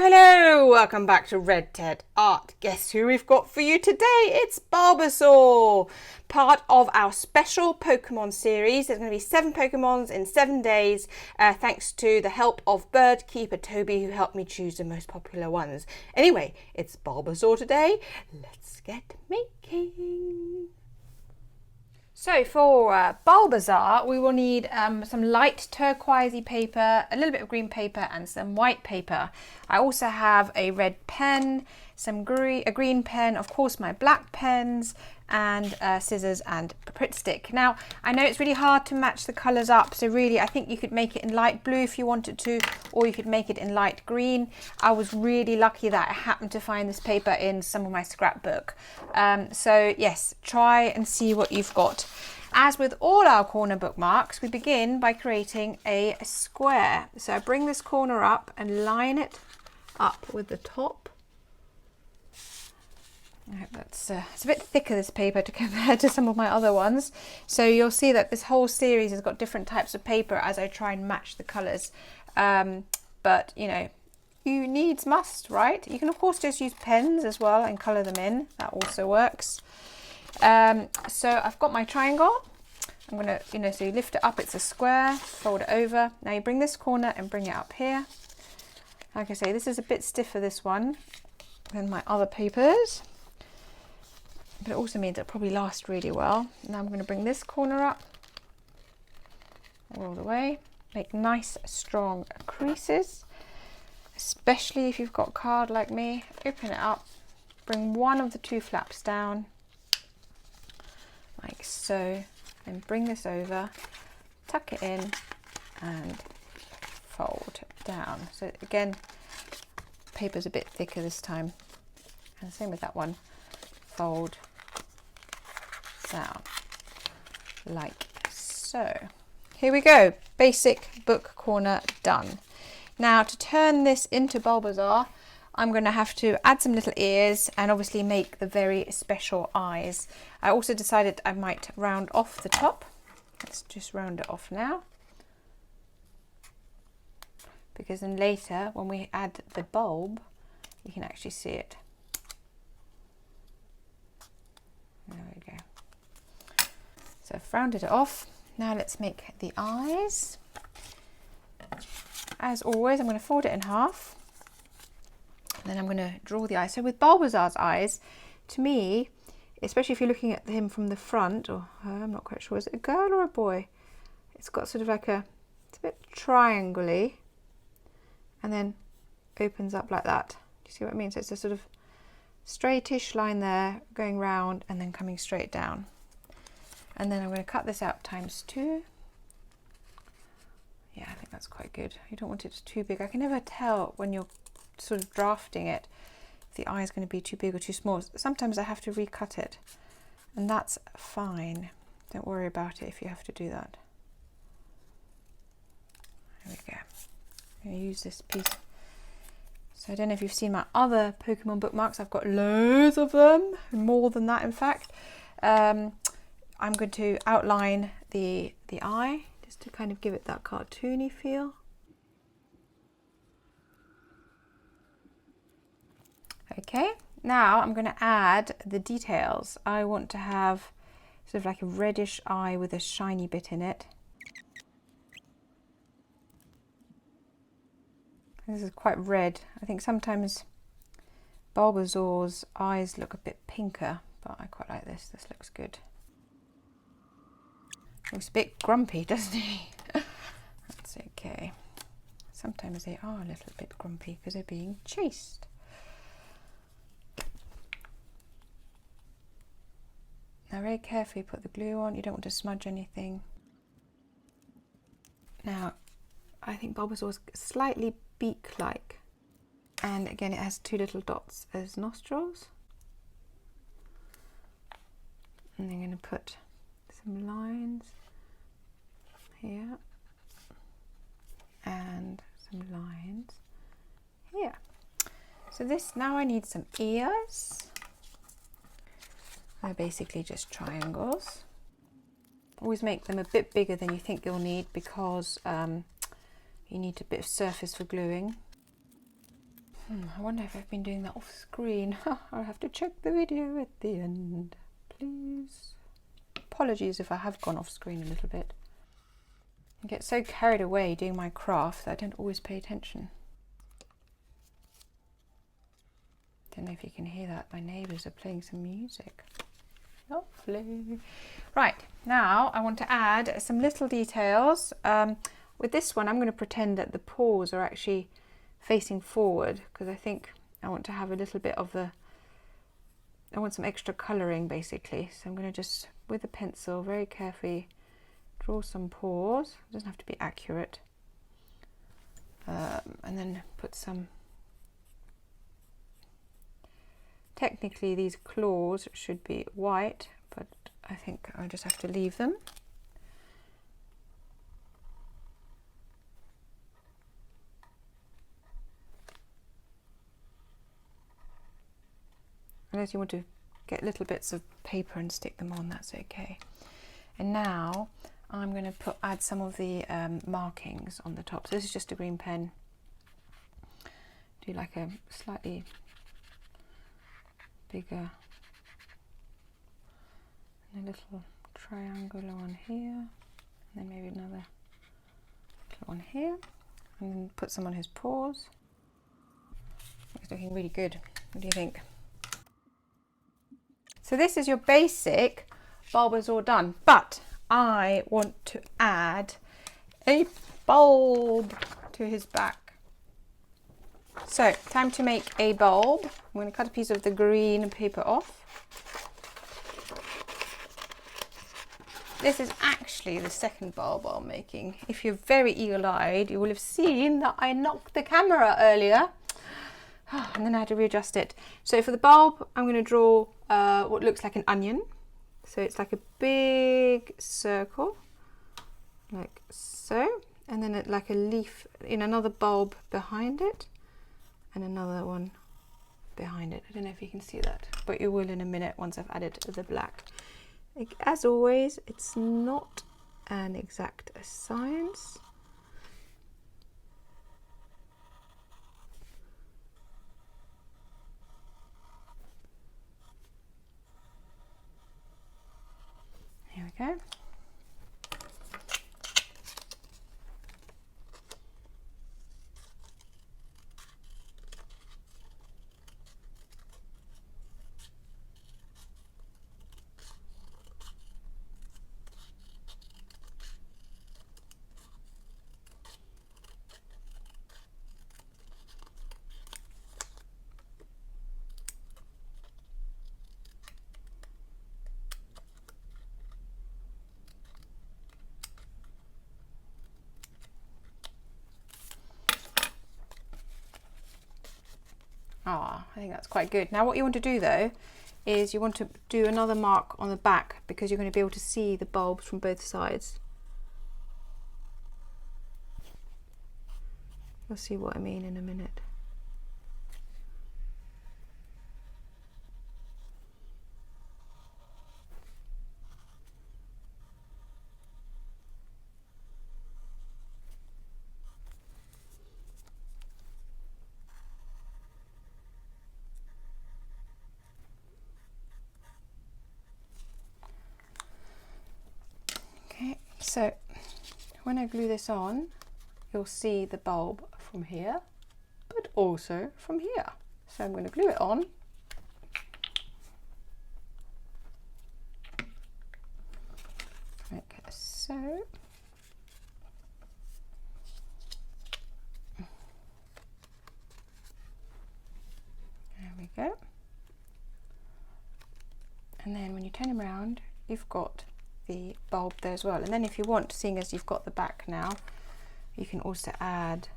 Hello, welcome back to Red Ted Art. Guess who we've got for you today? It's Bulbasaur, part of our special Pokemon series. There's going to be 7 Pokemons in 7 days, thanks to the help of Bird Keeper Toby, who helped me choose the most popular ones. Anyway, it's Bulbasaur today. Let's get making. So for Bulbasaur, we will need some light turquoisey paper, a little bit of green paper and some white paper. I also have a red pen, a green pen, of course my black pens, and scissors and a Pritt stick. Now, I know it's really hard to match the colours up, so really I think you could make it in light blue if you wanted to, or you could make it in light green. I was really lucky that I happened to find this paper in some of my scrapbook. So yes, try and see what you've got. As with all our corner bookmarks, we begin by creating a square. So I bring this corner up and line it up with the top. I hope that's it's a bit thicker, this paper, to compare to some of my other ones. So you'll see that this whole series has got different types of paper as I try and match the colours. But you know, you needs must, right? You can of course just use pens as well and colour them in. That also works. So I've got my triangle. I'm gonna, so you lift it up, it's a square, fold it over. Now you bring this corner and bring it up here. Like I say, this is a bit stiffer, this one, than my other papers. But it also means it'll probably last really well. Now I'm going to bring this corner up all the way. Make nice strong creases, especially if you've got card like me. Open it up, bring one of the 2 flaps down, like so, and bring this over, tuck it in and fold down. So again, paper's a bit thicker this time, and same with that one. Fold down like so. Here we go, basic book corner done. Now to turn this into Bulbasaur, I'm going to have to add some little ears and obviously make the very special eyes. I also decided I might round off the top. Let's just round it off now, because then later when we add the bulb you can actually see it. There we go. So I've rounded it off. Now let's make the eyes. As always, I'm going to fold it in half. And then I'm going to draw the eyes. So with Bulbasaur's eyes, to me, especially if you're looking at him from the front, or I'm not quite sure, is it a girl or a boy? It's got sort of like it's a bit triangle-y, and then opens up like that. Do you see what I mean? So it's a sort of straightish line there, going round and then coming straight down. And then I'm going to cut this out ×2. Yeah, I think that's quite good. You don't want it too big. I can never tell when you're sort of drafting it if the eye is going to be too big or too small. Sometimes I have to recut it, and that's fine. Don't worry about it if you have to do that. There we go. I'm going to use this piece. So I don't know if you've seen my other Pokemon bookmarks. I've got loads of them, more than that in fact. I'm going to outline the eye just to kind of give it that cartoony feel. Okay, now I'm going to add the details. I want to have sort of like a reddish eye with a shiny bit in it. This is quite red. I think sometimes Bulbasaur's eyes look a bit pinker, but I quite like this. This looks good. Looks a bit grumpy, doesn't he? That's okay. Sometimes they are a little bit grumpy because they're being chased. Now very carefully put the glue on. You don't want to smudge anything. Now, I think Bulbasaur's slightly beak-like, and again it has 2 little dots as nostrils, and I'm going to put some lines here and some lines here. So this, now I need some ears. They're basically just triangles. Always make them a bit bigger than you think you'll need, because you need a bit of surface for gluing. I wonder if I've been doing that off screen. I'll have to check the video at the end, please. Apologies if I have gone off screen a little bit. I get so carried away doing my craft that I don't always pay attention. Don't know if you can hear that. My neighbours are playing some music. Lovely. Right, now I want to add some little details. With this one, I'm going to pretend that the paws are actually facing forward because I think I want to have a little bit of the, I want some extra colouring basically. So I'm going to just, with a pencil, very carefully draw some paws. It doesn't have to be accurate. And then put some, technically these claws should be white, but I think I just have to leave them. Unless you want to get little bits of paper and stick them on, that's okay. And now I'm going to add some of the markings on the top. So this is just a green pen. Do like a slightly bigger and a little triangular one here, and then maybe another little one here, and then put some on his paws. It's looking really good. What do you think? So this is your basic Bulbasaur done, but I want to add a bulb to his back. So time to make a bulb. I'm going to cut a piece of the green paper off. This is actually the second bulb I'm making. If you're very eagle-eyed, you will have seen that I knocked the camera earlier. And then I had to readjust it. So for the bulb, I'm going to draw what looks like an onion. So it's like a big circle, like so. And then like a leaf in another bulb behind it. And another one behind it. I don't know if you can see that, but you will in a minute once I've added the black. As always, it's not an exact science. Here we go. I think that's quite good. Now what you want to do though is you want to do another mark on the back because you're going to be able to see the bulbs from both sides. You'll see what I mean in a minute. Okay, so when I glue this on, you'll see the bulb from here, but also from here. So I'm going to glue it on. Like so. There we go. And then when you turn them around, you've got the bulb there as well. And then if you want, seeing as you've got the back now, you can also add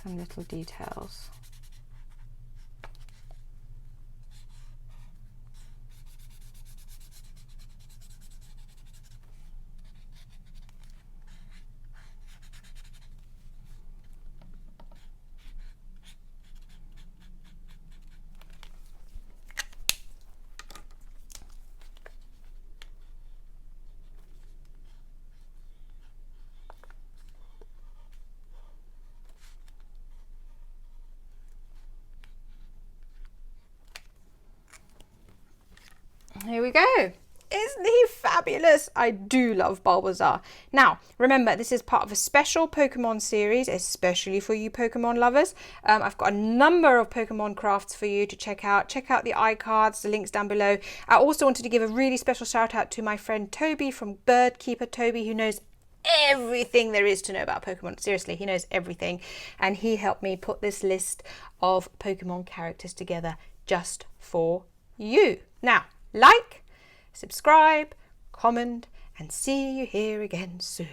some little details. Here we go. Isn't he fabulous? I do love Bulbasaur. Now, remember, this is part of a special Pokemon series, especially for you Pokemon lovers. I've got a number of Pokemon crafts for you to check out. Check out the iCards, the links down below. I also wanted to give a really special shout out to my friend Toby from Birdkeeper Toby, who knows everything there is to know about Pokemon. Seriously, he knows everything. And he helped me put this list of Pokemon characters together just for you. Now, like, subscribe, comment, and see you here again soon.